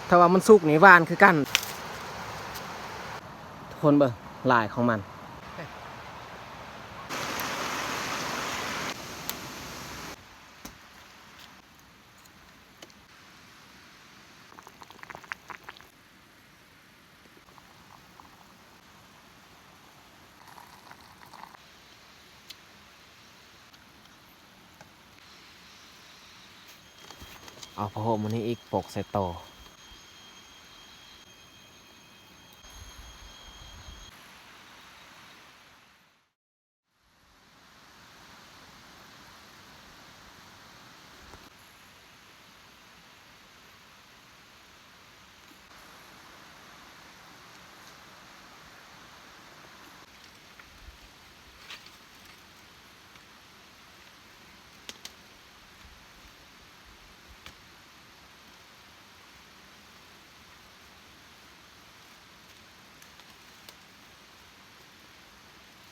ถ้าว่ามันสุกนี่หวานคือกันทุกคนเบิ่งลายของมันเอาผ้าห่มมันนี้อีกปกใส่โต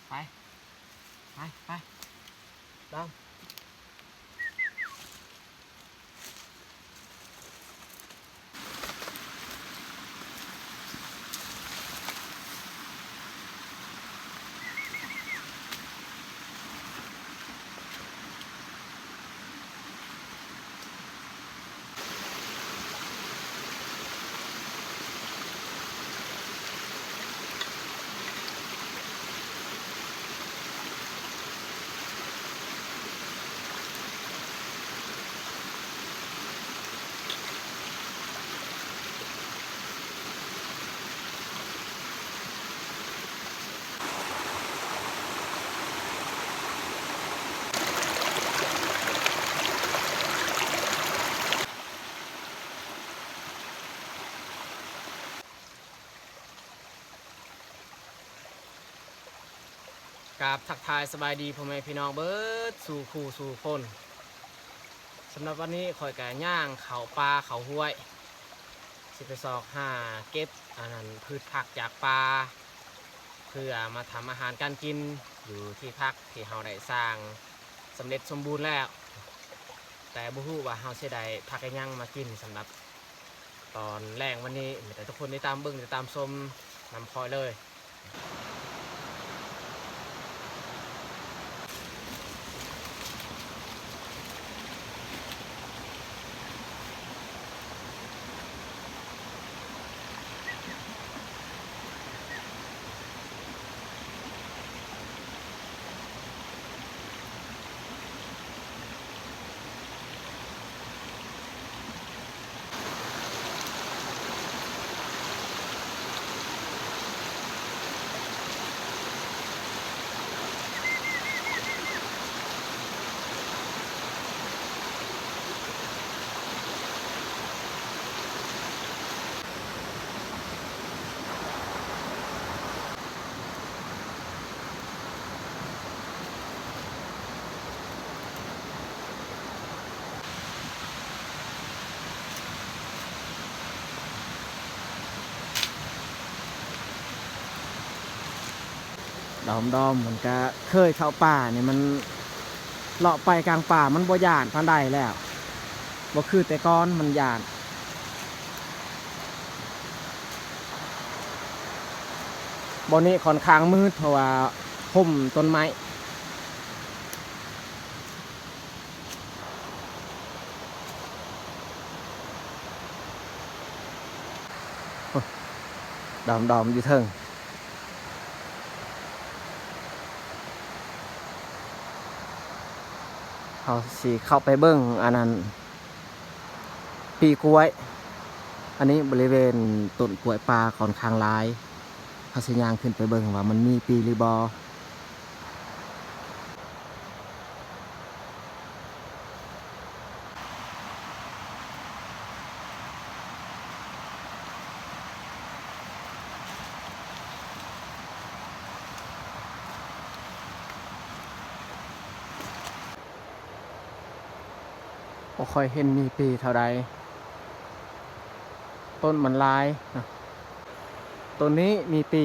ไปดำกับทักทายสบายดีพ่อแม่พี่น้องเบิดสู่คู่สู่คนสำหรับวันนี้ข่อยกะย่างเขาปลาเขาห้วยสิไปซอกหาเก็บอันนั้นพืชผักจากปลาเพื่อมาทำอาหารการกินอยู่ที่พักที่เราได้สร้างสำเร็จสมบูรณ์แล้ว แต่บ่ฮู้ว่าเราสิได้ผักอีหยังมากินสำหรับตอนแรกวันนี้แต่ทุกคนได้ตามเบิ่งได้ตามชมนำคอยเลยดอมเหมือนกับเคยเข้าป่าเนี่ยมันเลาะไปกลางป่ามันบ่ย่านพันใดแล้วบ่คือแต่ก้อนมันย่านบ่นี้ค่อนข้างมืดเพราะว่าห่มต้นไม้ดอมอยู่เทิงเขาสิเข้าไปเบิ้งอันนั้นปีกล้วยอันนี้บริเวณต้นกล้วยปลาค่อนข้างหลายเขาสิย่างขึ้นไปเบิ้งว่ามันมีปีหรือบ่บ่ค่อยเห็นมีปีเท่าใดต้นมันหลายนะต้นนี้มีปี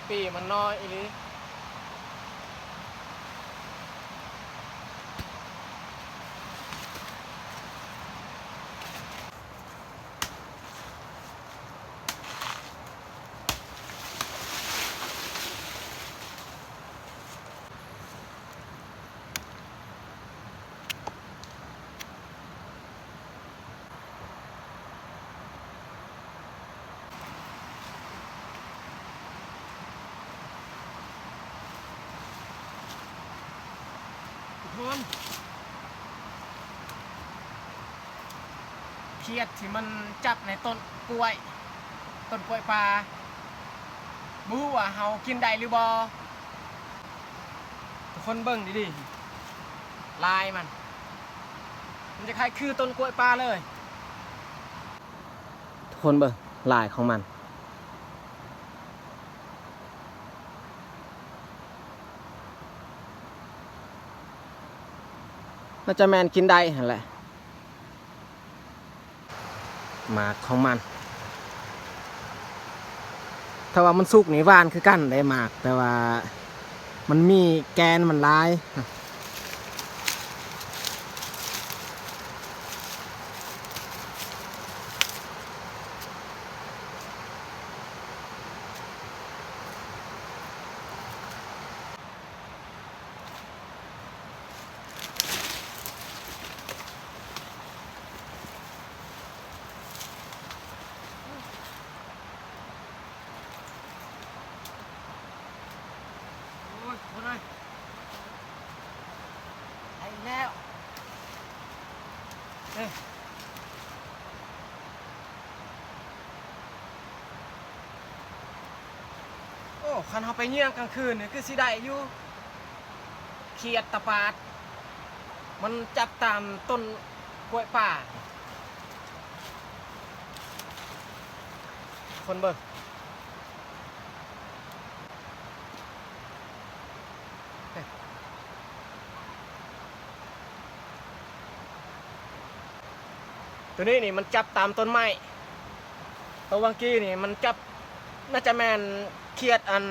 ปีมันน้อยอีหลีเขียดที่มันจับในต้นกล้วยปลาบูว่าเฮากินได้หรือบ่ทุกคนเบิ่งดิลายมันจะคล้ายคือต้นกล้วยปลาเลยทุกคนเบิ่งลายของมันน่าจะแมนกินได้หั่นแหละหมากของมันถ้าว่ามันสุกนี่หวานคือกันได้หมากแต่ว่ามันมีแกนมันลายไอ้แล้วโอ้คันเขาไปเยี่ยมกลางคืนเนี่ยคือสิได้อยู่เขียดตะปาดมันจับตามต้นกล้วยป่าคนเบิ่งตัวนี้นี่มันจับตามต้นไม้ตัววังกี้นี่มันจับน่าจะแมนเขียดอัน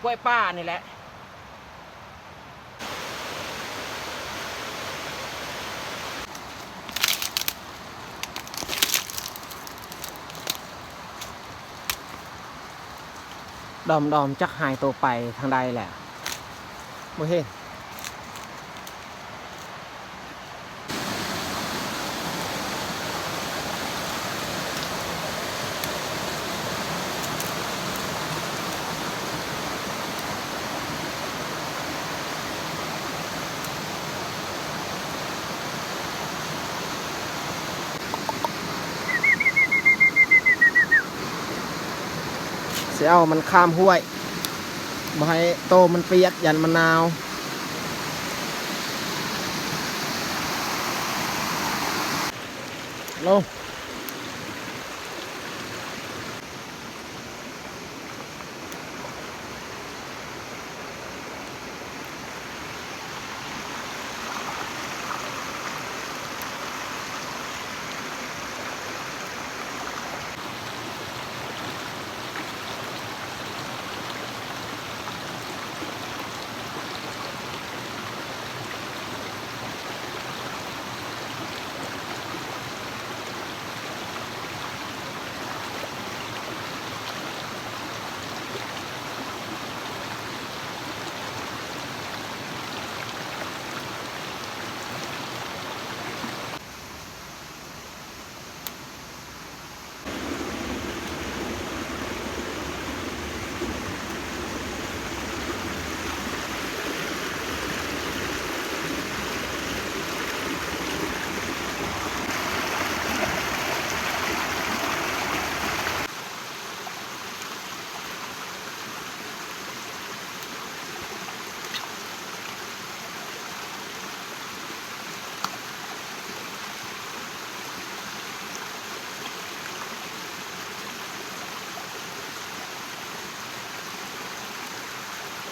กล้วยป่านี่แหละดอมจักหายตัวไปทางใดแหละบ่เห็นเสียเอามันข้ามห้วยบ่ให้โตมันเปียกยันมะนาวลง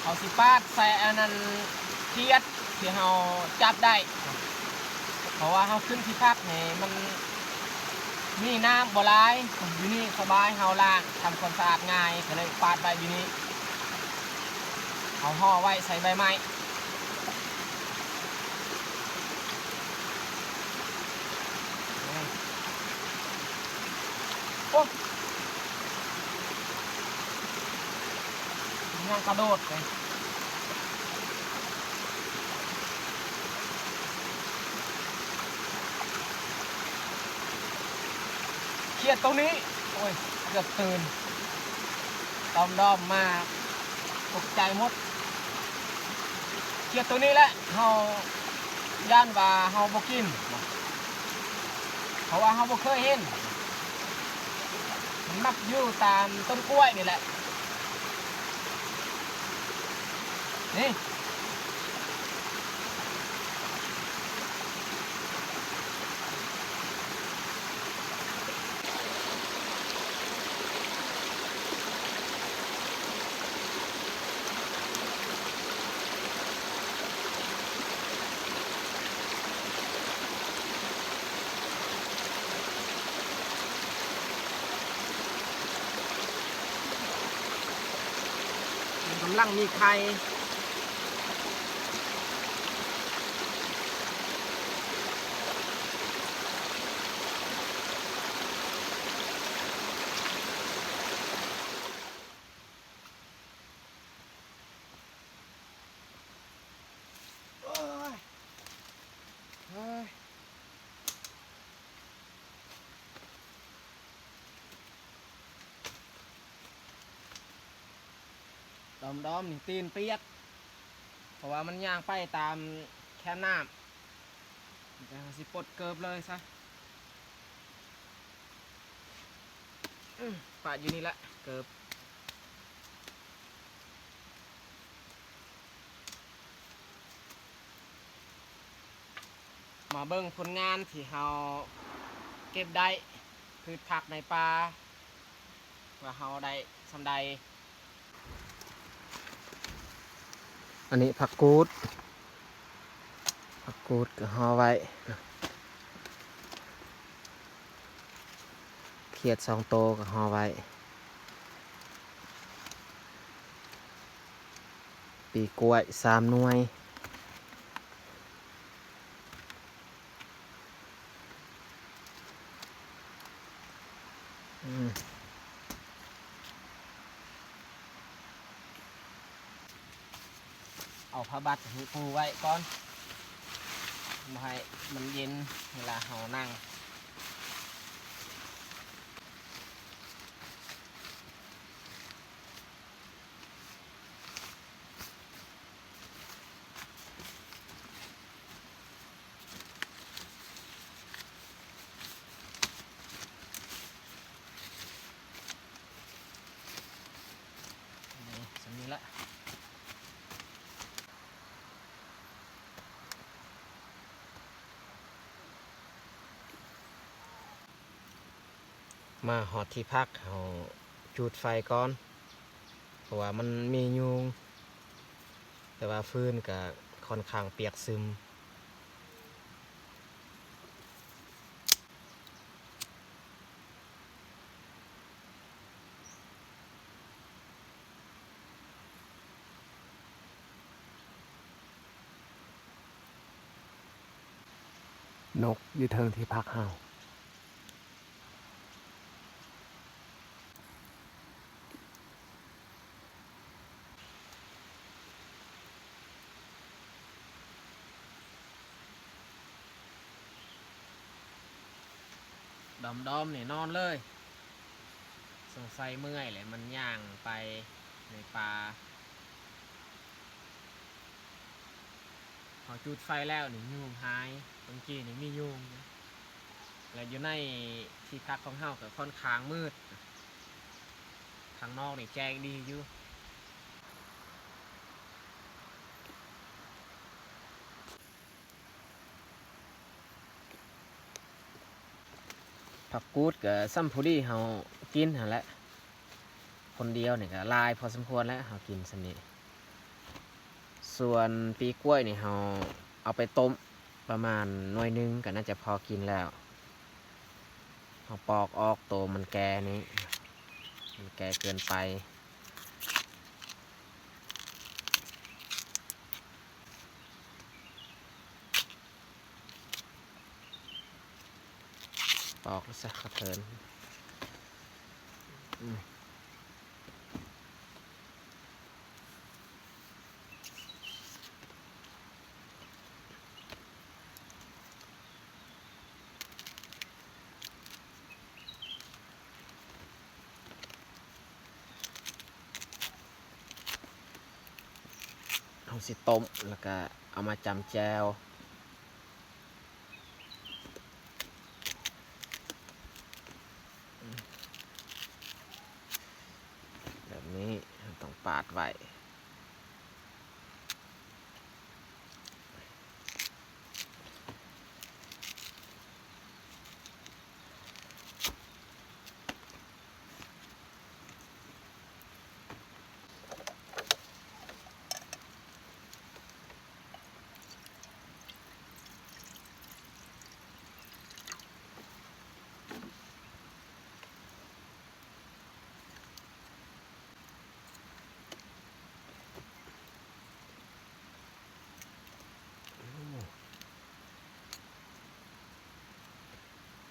เอาสิปาดใส่อันนั้นเขียดที่เราจับได้เพราะว่าเราขึ้นที่พักนี่มัน มีน้ำบ่หลายอยู่นี่สบายเฮาล้างทำความสะอาดง่ายก็เลยปาดไว้อยู่นี่เอาห่อไว้ใส่ใบไม้โอ้ยังกระโดดเลยเครียดตรงนี้โอ้ยเกือบตื่นดอมมาตกใจหมดเครียดตรงนี้แหละเฮาย่านว่าเฮาบ่กินเพราะว่าเฮาบ่เคยเห็นมันมักอยู่ตามต้นกล้วยนี่แหละนี่กำลังมีไข่ดอมนี่ตีนเปียกเพราะว่ามันย่างไปตามแค่น้ำจะสิปลดเกิบเลยซะปาดอยู่นี่ละเกิบมาเบิ่งผลงานที่เราเก็บได้คือผักในป่าว่าเราได้สำใดอันนี้ผักกูดก็ห่อไว้เขียด2 โตวก็ห่อไว้ปีกล้วย3 หน่วยเอาผ้าบัดปูไว้ก่อนมาให้มันเย็นเวลาเฮานั่งสำนี้ละมาหอดที่พักเอาจุดไฟก่อนเพราะว่ามันมียุงแต่ว่าฟืนก็ค่อนข้างเปียกซึมนกอยู่เทิงที่พักเฮาดอมเนี่ยนอนเลยสงสัยเมื่อยเลยมันย่างไปในป่าพอจุดไฟแล้วนี่ยุงหายตรงกี้นี่มียุงนะแล้วอยู่ในที่พักของเฮาก็ค่อนข้างมืดข้างนอกนี่แจ้งดีอยู่ผักกูดกับซัมพูดี้เฮากินหั่นแหละคนเดียวเนี่ยก็ลายพอสมควรแล้วเฮากินสนิทส่วนปีกล้วยนี่เฮาเอาไปต้มประมาณหน่วยนึงก็น่าจะพอกินแล้ว เอาปอกออกตัวมันแก่นี้มันแก่เกินไปปอกแล้วสักกระเทินเอาสิต้มแล้วก็เอามาจำแจวแบบนี้ต้องปาดไว้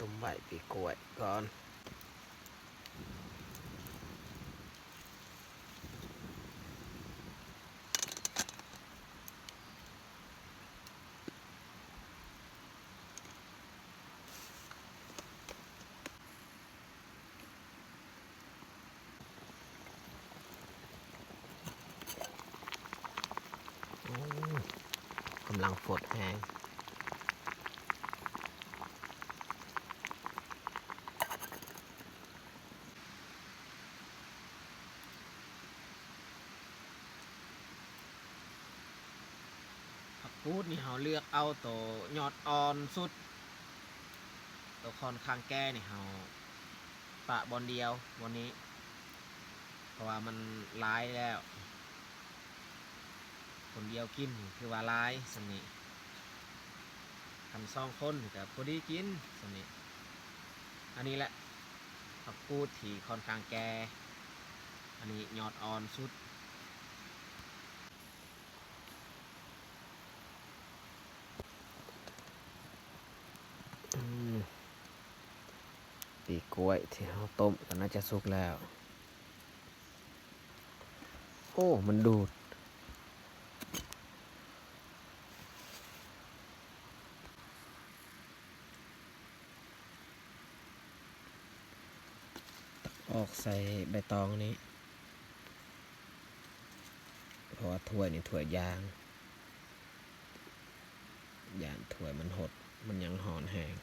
ต้มใบปีกล้วยก่อนกำลังฝดแห้งพูดนี่เขาเลือกเอาตัวยอดอ่อนสุดตัวคอนข้างแก้นี่เขาปะบอลเดียววันนี้เพราะว่ามันร้ายแล้วคนเดียวกินคือว่าร้ายสนิทำซ่องคนกับพอดีกินสนิอันนี้แหละผักกูดที่คอนข้างแก่อันนี้ยอดอ่อนสุดปีกล้วยที่เราต้มก็น่าจะสุกแล้วโอ้มันดูดออกใส่ใบตองนี้เพราะว่าถ้วยนี่ถ้วยยางถ้วยมันหดมันยังหอนแห้ง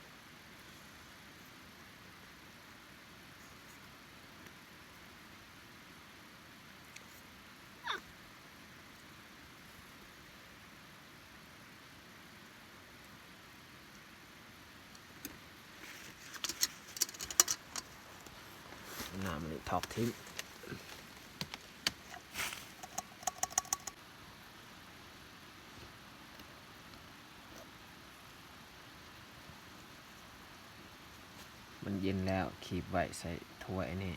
น้ำนี่ทอกทิ้งมันเย็นแล้วขีบไว้ใส่ถ้วยนี่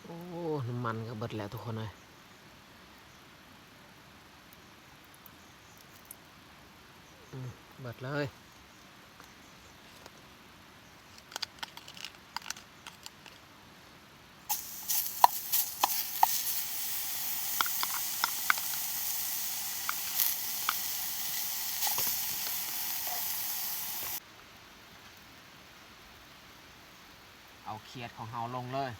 โอ้น้ำมันก็เบิดแล้วทุกคนเลยเบิดเลยเอาเขียดของเฮาลงเลย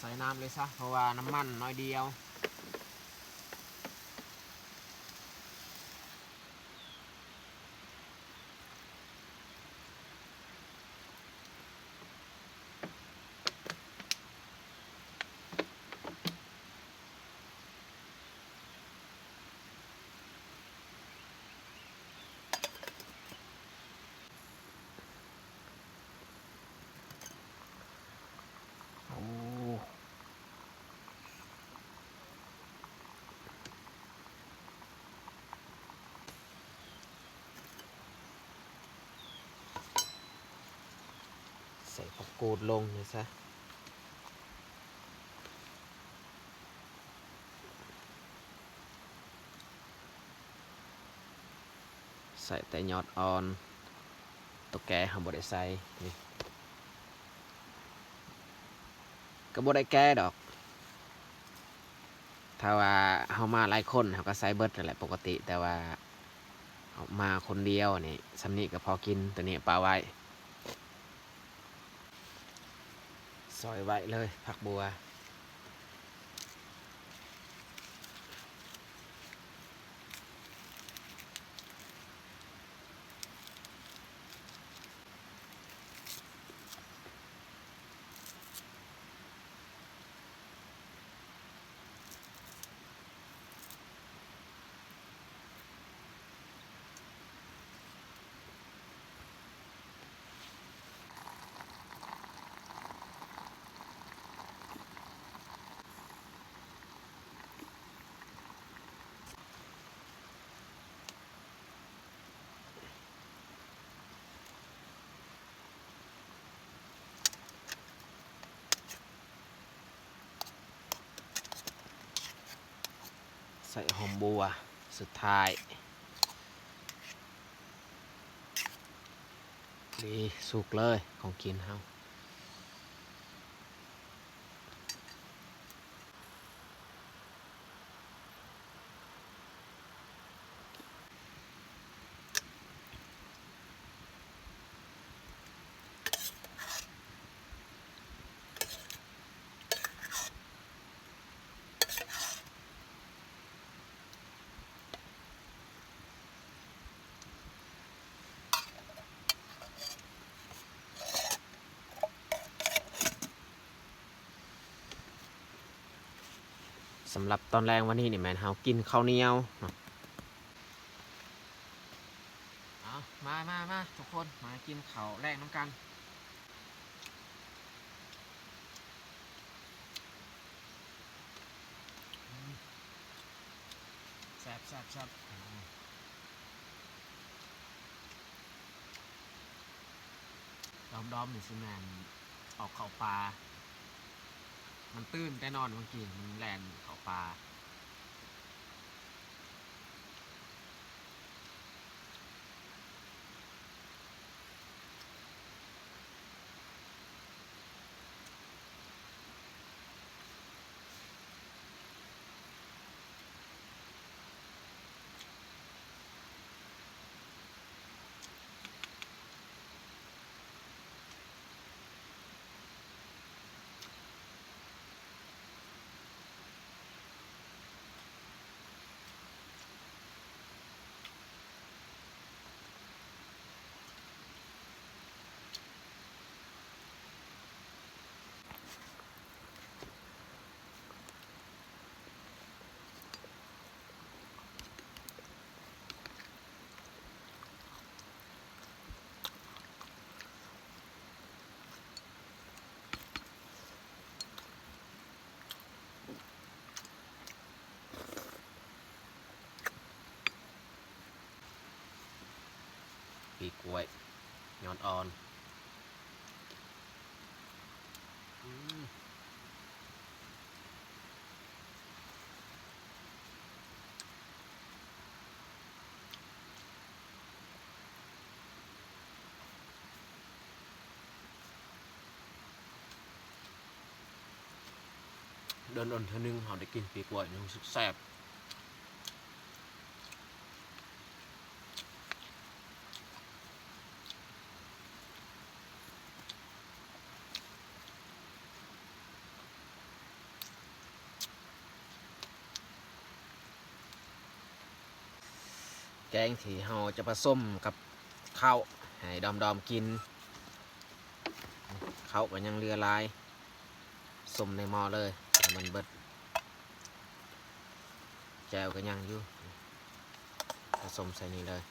ใส่น้ำเลยซะเพราะว่าน้ำมันน้อยเดียว ส่ผักกูดลงเลยซะใส่แต่ยอดอ่อนตัวแก่เขาบ่ได้ใส่นี่ก็บ่ได้แก่ดอกถ้าว่าเขามาหลายคนเขาก็ใส่เบิดนั่นแหละปกติแต่ว่าเอามาคนเดียวนี่สำนีก็พอกินตัวนี้ปลาไว้ซอยไว้เลยผักบัวใส่หอมบัวสุดท้ายดีสุกเลยของกินเฮาสำหรับตอนแรกวันนี้นี่แมนเฮากินข้าวเหนียวเนาะเอามาทุกคนมากินข้าวแรกน้ำกันแซ่บดอมนี่สิแมนออกเข่าปลามันตื้นแต่นอนเมื่อกี้มันแลนเข่าปลาปีกล้วยยอดอ่อนเดินเท่านึงเขาได้กินปีกล้วยนี่รู้สึกแซ่บแกงที่เราจะผสมกับข้าวให้ดอมกินข้าวก็ยังเรือลายสมในหม้อเลยมันเบิดแจวก็ยังอยู่ผสมใส่นี่เลย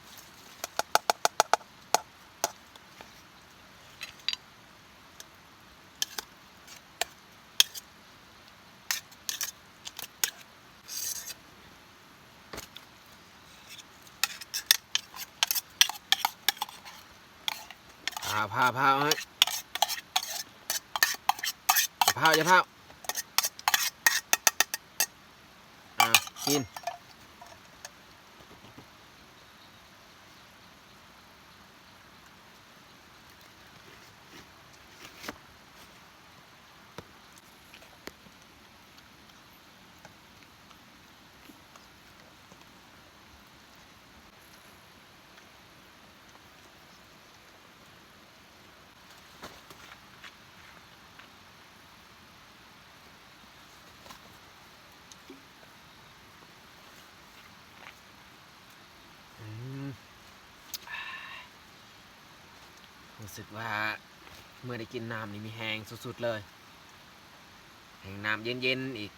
พาไว้ เผาอย่าเผากินรู้สึกว่าเมื่อได้กินน้ำนี่มีแห้งสุดๆเลยแห้งน้ำเย็นๆอีก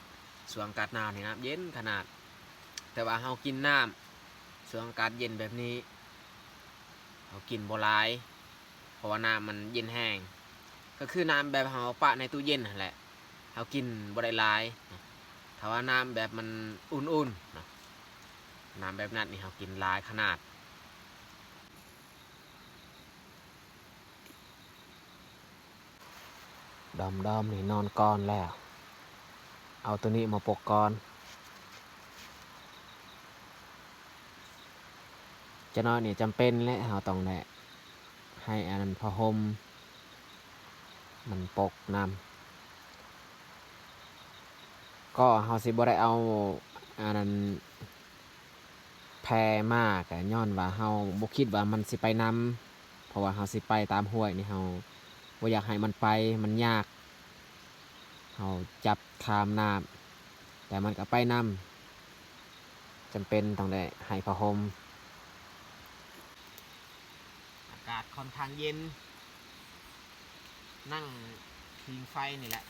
ส่วนอากาศหนาวนี่น้ำเย็นขนาดแต่ว่าเรากินน้ำส่วนอากาศเย็นแบบนี้เรากินบ่หลายเพราะว่าน้ำมันเย็นแห้งก็คือน้ำแบบเราปะในตู้เย็นนั่นแหละเรากินบ่ได้หลายถ้าว่าน้ำแบบมันอุ่นๆน้ำแบบนั้นนี่เรากินหลายขนาดดอมนี่นอนก้อนแล้วเอาตัวนี้มาปกก้อนจะนอนนี่จำเป็นและเราต้องแหละให้อันนั้นผ้าห่มมันปกน้ำก็เราสิบ่ได้เอาอันนั้นแพมากย้อนว่าเราบ่คิดว่ามันสิไปนำเพราะว่าเราสิไปตามห้วยนี่เราบ่อยากให้มันไปมันยากเราจับทามน้ำแต่มันก็ไปนำจำเป็นต้องได้ให้ผ้าห่มอากาศค่อนข้างเย็นนั่งพิงไฟนี่แหละ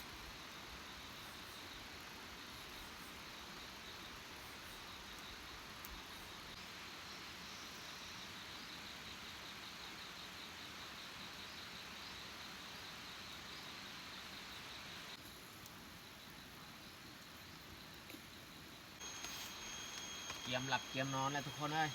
เกียมหลับเกียมนอนแล้วทุกคนเอ้ย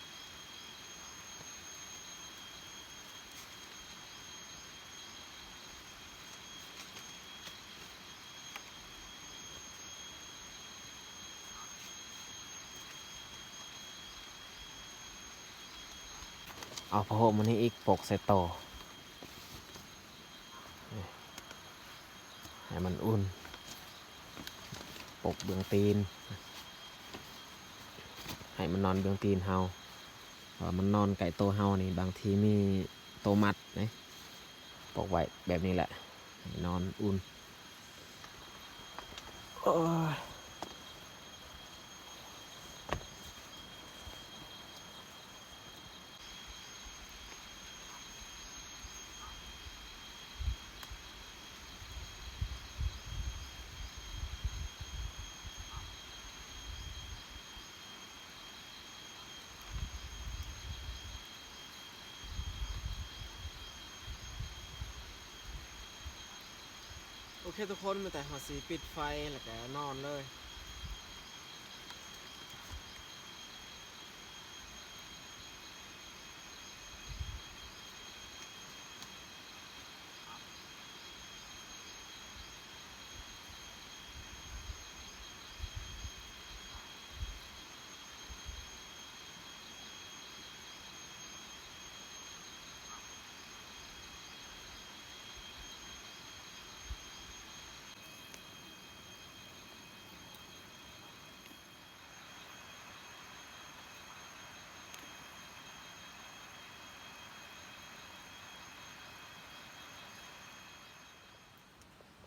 เอาผ้าห่มมันนี้อีกปกใส่โตให้มันอุ่นปกเบื้องตีนให้มันนอนเบื้องตีนเฮามันนอนไก่โตเฮานี่บางทีมีโตมัดนะปกไว้แบบนี้แหละให้นอนอุ่นโอเคทุกคนมาแต่หอสีปิดไฟแล้วก็นอนเลย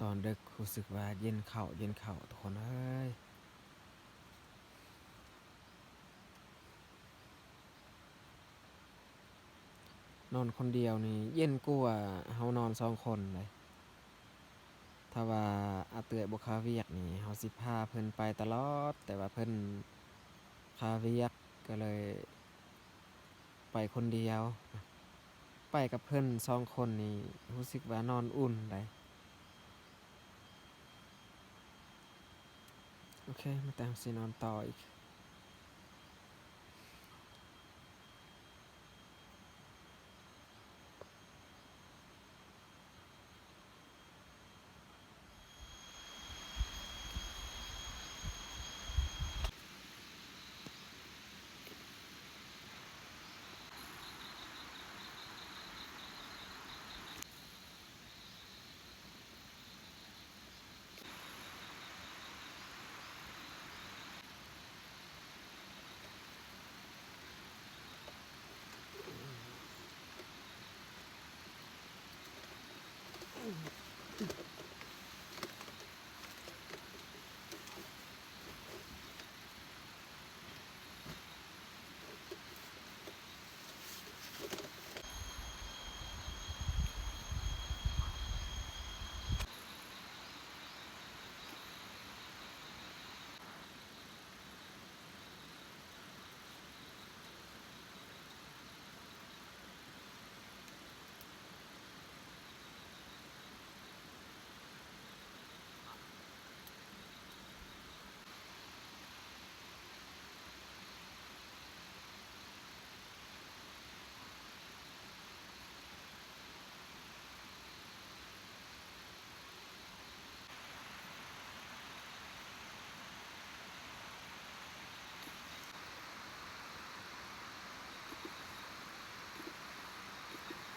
ตอนดึกรู้สึกว่าเย็นเข่าทุกคนเอ้ยนอนคนเดียวนี่เย็นกว่าเฮานอน2 คนเลยถ้าว่าอาเตือยบ่คาเวียกนี่เฮาสิพาเพิ่นไปตลอดแต่ว่าเพิ่นคาเวียกก็เลยไปคนเดียวไปกับเพิ่น2 คนนี่รู้สึกว่านอนอุ่นเลยโอเคมาแต่งสินอนต่ออีก